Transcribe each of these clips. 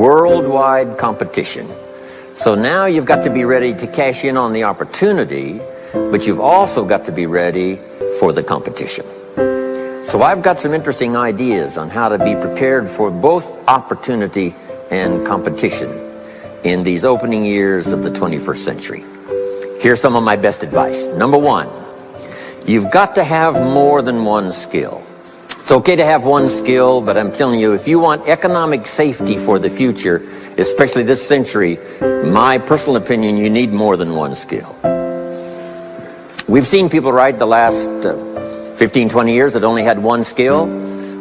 worldwide competition. So now you've got to be ready to cash in on the opportunity, but you've also got to be ready for the competition. So I've got some interesting ideas on how to be prepared for both opportunity and competition in these opening years of the 21st century. Here's some of my best advice. Number one, you've got to have more than one skill. It's okay to have one skill, but I'm telling you, if you want economic safety for the future, especially this century, my personal opinion, you need more than one skill. We've seen people, right, the last 15, 20 years that only had one skill,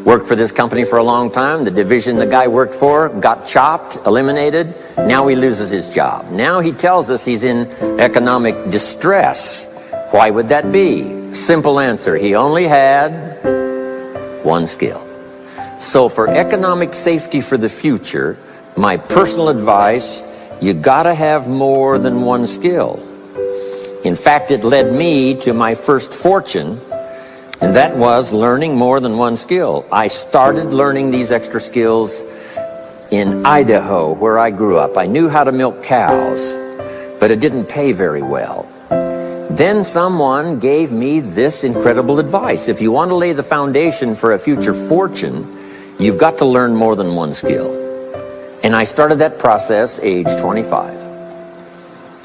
worked for this company for a long time. The division the guy worked for got chopped, eliminated. Now he loses his job. Now he tells us he's in economic distress. Why would that be? Simple answer. He only had one skill. So for economic safety for the future, my personal advice, you gotta have more than one skill. In fact, it led me to my first fortune, and that was learning more than one skill. I started learning these extra skills in Idaho, where I grew up. I knew how to milk cows, but it didn't pay very well. Then someone gave me this incredible advice. If you want to lay the foundation for a future fortune, you've got to learn more than one skill. And I started that process age 25.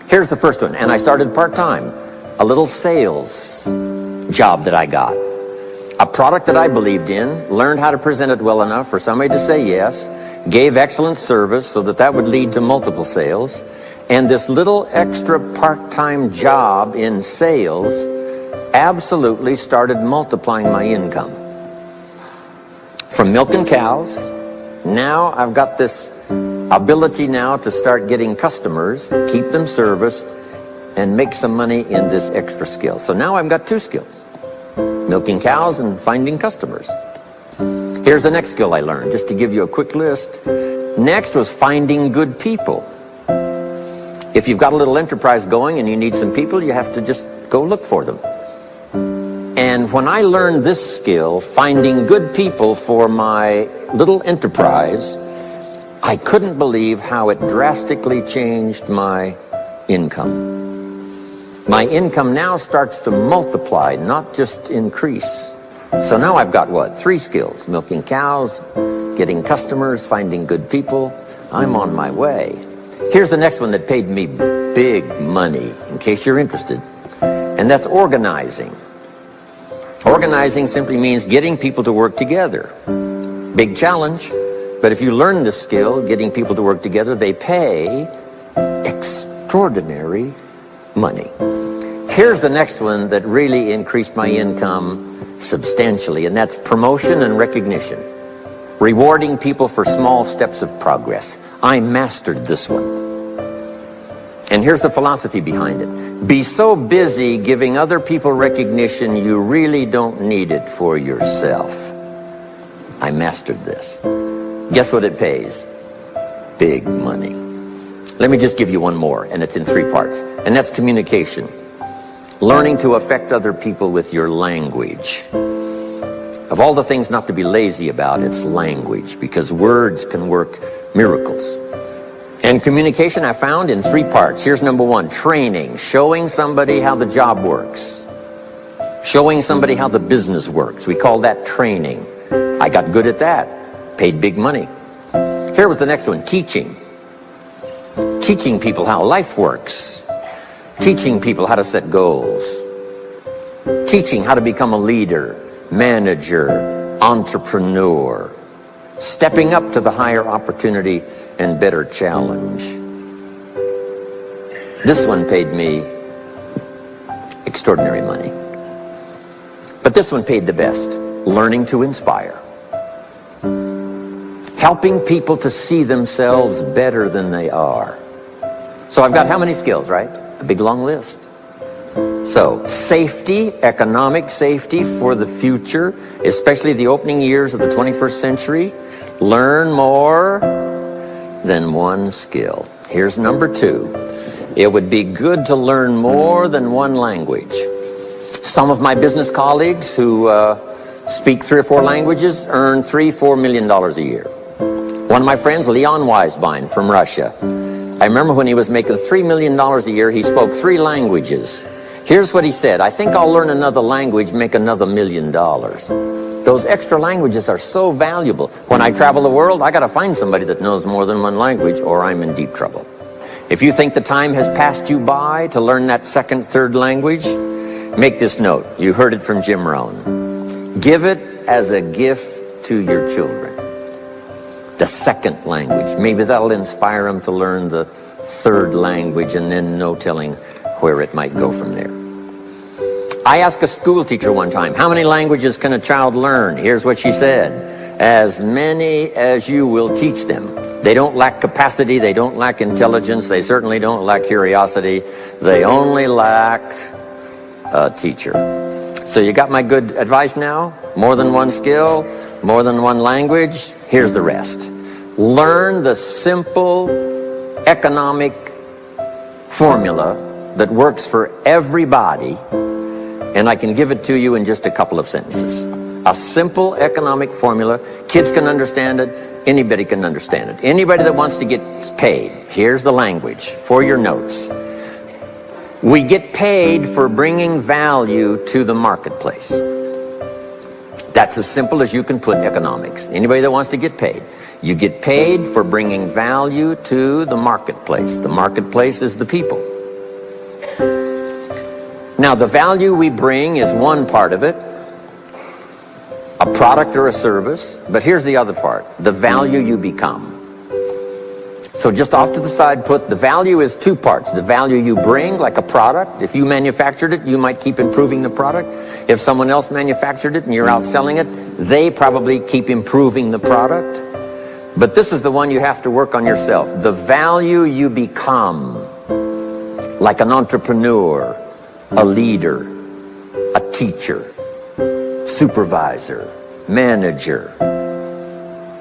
Here's the first one, and I started part-time. A little sales job that I got. A product that I believed in, learned how to present it well enough for somebody to say yes, gave excellent service so that that would lead to multiple sales. And this little extra part-time job in sales absolutely started multiplying my income. From milking cows, now I've got this ability now to start getting customers, keep them serviced, and make some money in this extra skill. So now I've got two skills, milking cows and finding customers. Here's the next skill I learned, just to give you a quick list. Next was finding good people. If you've got a little enterprise going and you need some people, you have to just go look for them. And when I learned this skill, finding good people for my little enterprise, I couldn't believe how it drastically changed my income. My income now starts to multiply, not just increase. So now I've got what? 3 skills: milking cows, getting customers, finding good people. I'm on my way. Here's the next one that paid me big money, in case you're interested, and that's organizing. Organizing simply means getting people to work together. Big challenge, but if you learn this skill, getting people to work together, they pay extraordinary money. Here's the next one that really increased my income substantially, and that's promotion and recognition. Rewarding people for small steps of progress. I mastered this one. And here's the philosophy behind it. Be so busy giving other people recognition, you really don't need it for yourself. I mastered this. Guess what it pays? Big money. Let me just give you one more, and it's in 3 parts. And that's communication. Learning to affect other people with your language. Of all the things not to be lazy about, it's language, because words can work miracles. And communication I found in 3 parts. Here's number 1, training, showing somebody how the job works. Showing somebody how the business works. We call that training. I got good at that. Paid big money. Here was the next one, teaching. Teaching people how life works. Teaching people how to set goals. Teaching how to become a leader, manager, entrepreneur. Stepping up to the higher opportunity and better challenge. This one paid me extraordinary money. But this one paid the best. Learning to inspire. Helping people to see themselves better than they are. So I've got how many skills, right? A big long list. So, safety, economic safety for the future, especially the opening years of the 21st century. Learn more than one skill. Here's number 2. It would be good to learn more than one language. Some of my business colleagues who speak 3 or 4 languages earn $3-4 million a year. One of my friends, Leon Weisbein from Russia. I remember when he was making $3 million a year, he spoke 3 languages. Here's what he said: I think I'll learn another language, make another $1 million. Those extra languages are so valuable. When I travel the world, I got to find somebody that knows more than one language, or I'm in deep trouble. If you think the time has passed you by to learn that second, third language, make this note. You heard it from Jim Rohn. Give it as a gift to your children. The second language. Maybe that'll inspire them to learn the third language, and then no telling where it might go from there. I asked a school teacher one time, how many languages can a child learn? Here's what she said: as many as you will teach them. They don't lack capacity, they don't lack intelligence, they certainly don't lack curiosity. They only lack a teacher. So you got my good advice now? More than one skill, more than one language. Here's the rest. Learn the simple economic formula that works for everybody, and I can give it to you in just a couple of sentences. A simple economic formula. Kids can understand it. Anybody can understand it. Anybody that wants to get paid. Here's the language for your notes. We get paid for bringing value to the marketplace. That's as simple as you can put economics. Anybody that wants to get paid. You get paid for bringing value to the marketplace. The marketplace is the people. Now, the value we bring is one part of it, a product or a service, but here's the other part, the value you become. So just off to the side, put the value is 2 parts. The value you bring, like a product. If you manufactured it, you might keep improving the product. If someone else manufactured it and you're out selling it, they probably keep improving the product. But this is the one you have to work on yourself. The value you become, like an entrepreneur, a leader, a teacher, supervisor, manager.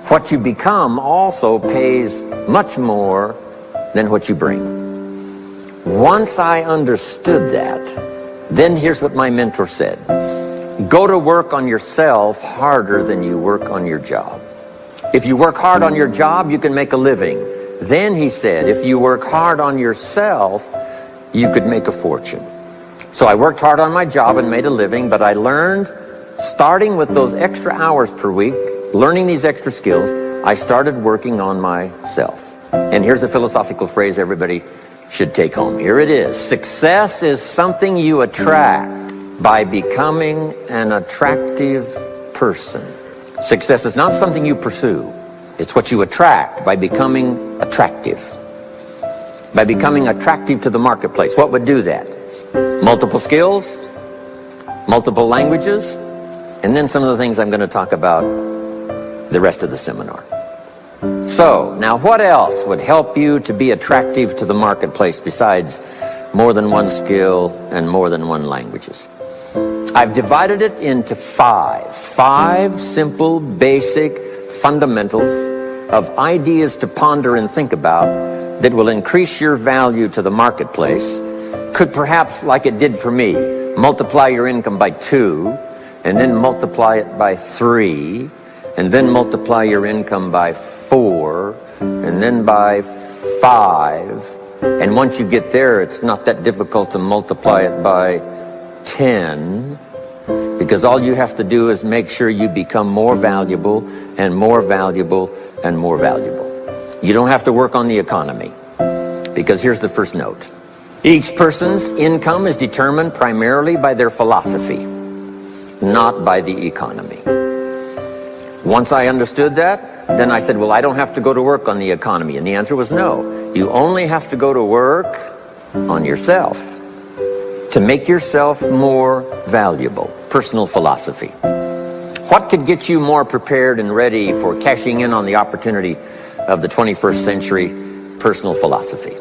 What you become also pays much more than what you bring. Once I understood that, then here's what my mentor said. Go to work on yourself harder than you work on your job. If you work hard on your job, you can make a living. Then he said, if you work hard on yourself, you could make a fortune. So I worked hard on my job and made a living, but I learned, starting with those extra hours per week, learning these extra skills, I started working on myself. And here's a philosophical phrase everybody should take home. Here it is. Success is something you attract by becoming an attractive person. Success is not something you pursue. It's what you attract by becoming attractive. By becoming attractive to the marketplace. What would do that? Multiple skills, multiple languages, and then some of the things I'm going to talk about the rest of the seminar. So, now what else would help you to be attractive to the marketplace besides more than one skill and more than one languages? I've divided it into 5 simple, basic fundamentals of ideas to ponder and think about that will increase your value to the marketplace. Could perhaps, like it did for me, multiply your income by 2, and then multiply it by 3, and then multiply your income by 4, and then by 5. And once you get there, it's not that difficult to multiply it by 10, because all you have to do is make sure you become more valuable and more valuable and more valuable. You don't have to work on the economy, because here's the first note. Each person's income is determined primarily by their philosophy, not by the economy. Once I understood that, then I said, well, I don't have to go to work on the economy. And the answer was no. You only have to go to work on yourself to make yourself more valuable. Personal philosophy. What could get you more prepared and ready for cashing in on the opportunity of the 21st century? Personal philosophy.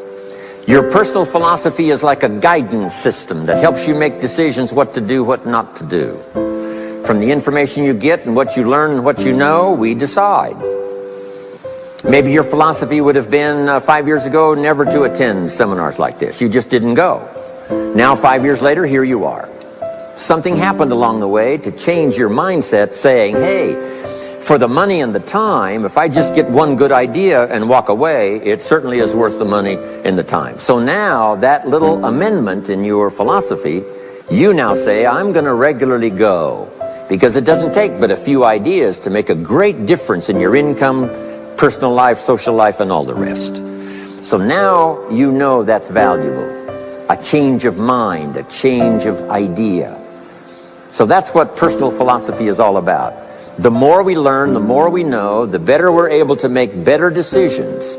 Your personal philosophy is like a guidance system that helps you make decisions what to do, what not to do. From the information you get and what you learn and what you know, we decide. Maybe your philosophy would have been 5 years ago never to attend seminars like this. You just didn't go. Now 5 years later, here you are. Something happened along the way to change your mindset, saying, hey, for the money and the time, if I just get one good idea and walk away, it certainly is worth the money and the time. So now that little amendment in your philosophy, you now say, I'm going to regularly go, because it doesn't take but a few ideas to make a great difference in your income, personal life, social life, and all the rest. So now you know that's valuable. A change of mind, a change of idea. So that's what personal philosophy is all about. The more we learn, the more we know, the better we're able to make better decisions.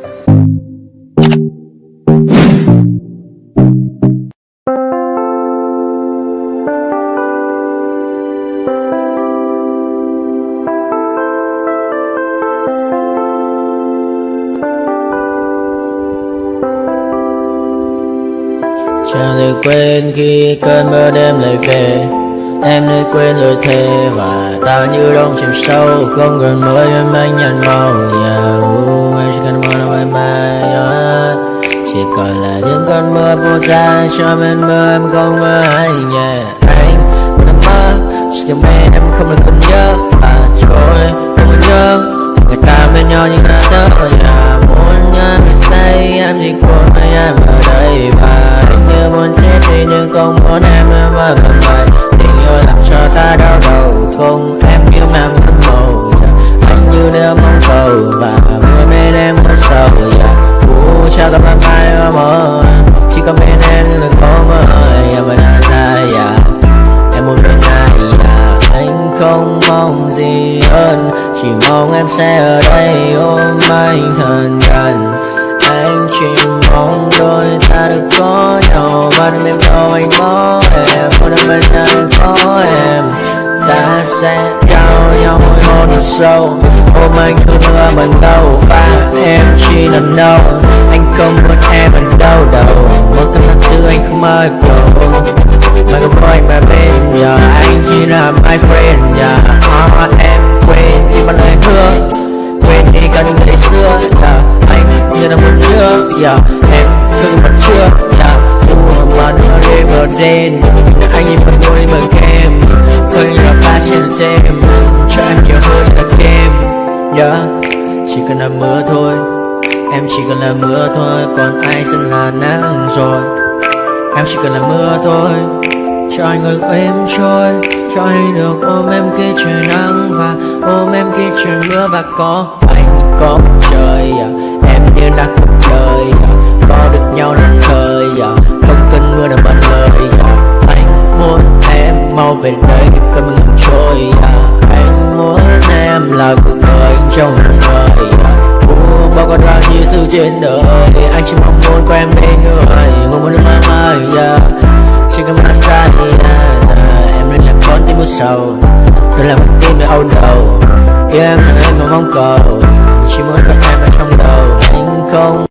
Chẳng thể quên khi cơn mưa đêm lại về. Em đã quên lời thề và ta như đông chìm sâu, không còn mưa em anh nhạt màu. Em chỉ cần mưa đâu em bay, chỉ còn là những cơn mưa vô giá cho bên mưa em không mơ anh. Anh muốn em mơ, chỉ cần bên em không được cần nhớ và trôi không muốn nhớ người ta bên nhau nhưng đã thở. Muốn nhớ mình say em chỉ còn mấy em ở đây và anh như muốn chết đi nhưng không muốn em ở bên ngoài. Làm cho ta đau đầu không em yêu nam thân màu. Anh như đeo mong cầu và mưa bên em có sầu. Chào các bạn ai mà mơ, chỉ có bên em nhưng đừng có mơ. Em đã dài em muốn bên ai. Anh không mong gì hơn, chỉ mong em sẽ ở đây ôm anh thật gần. Anh chỉ mong đôi ta được có nhau, mà đừng em đâu anh có em, muốn em bên anh có em. Ta sẽ trao nhau môi hôn thật sâu, ôm anh cứ mưa bằng đâu và em chỉ nằm đâu. Anh không muốn em ở đâu đâu, một cơn tháng tư anh không mơ cầu. Mà không có anh mà bên giờ anh chỉ là my friend. Em quên đi bao lời hứa, quên đi cả những ngày xưa. Anh như là một trước, em cứ mặt trước. Mà nó đêm ở đêm, anh nhìn mặt môi bằng kem, khơi như là ba trên đêm, cho em nhiều hơn là kem. Chỉ cần là mưa thôi, em chỉ cần là mưa thôi, còn ai sẽ là nắng rồi. Em chỉ cần là mưa thôi, cho anh ngược êm trôi, cho anh được ôm em khi trời nắng và ôm em khi trời mưa. Và có anh có mặt trời, em như là cuộc đời, có được nhau là thời, không cần mưa nào bằng lời. Anh muốn em mau về đây để cơn mưa ngừng trôi. Anh muốn em là cuộc đời trong một đời. Bao con bao nhiêu sự trên đời, anh chỉ mong muốn có em bên người, không muốn được mãi mãi. Chỉ cần mà xa đi, em nên là con tim mưa sầu, tôi là một tim để âu đầu. Yêu em là em mà mong cầu, chỉ muốn có em ở trong đầu. Anh không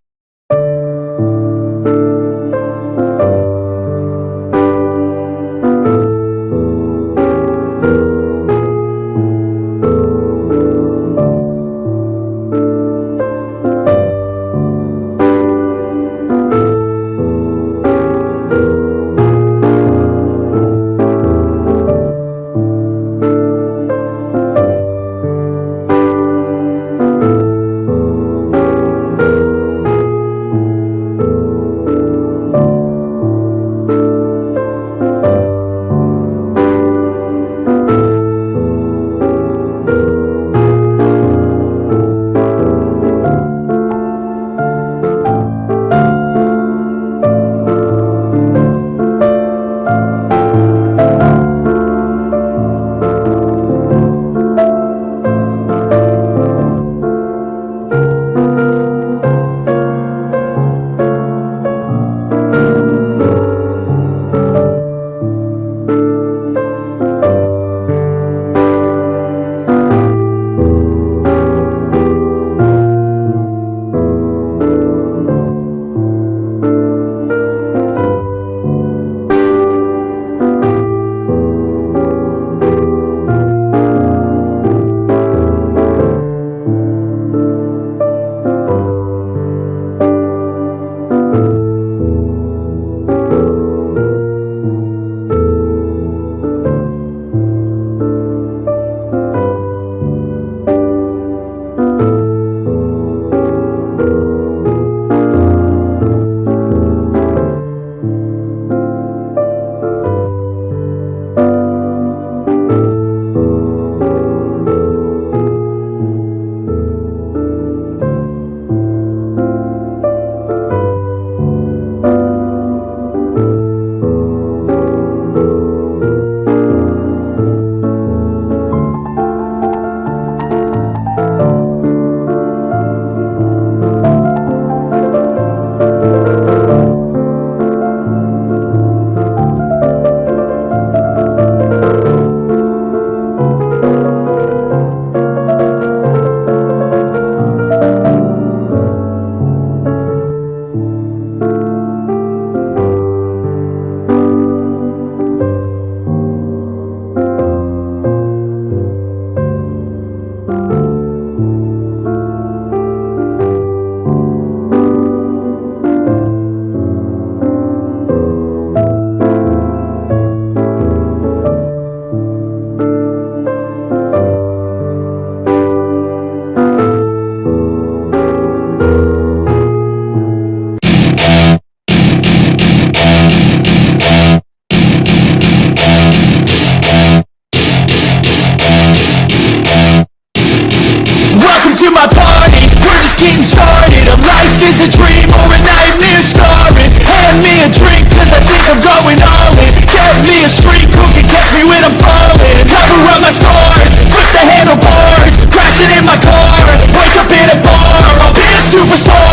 soul.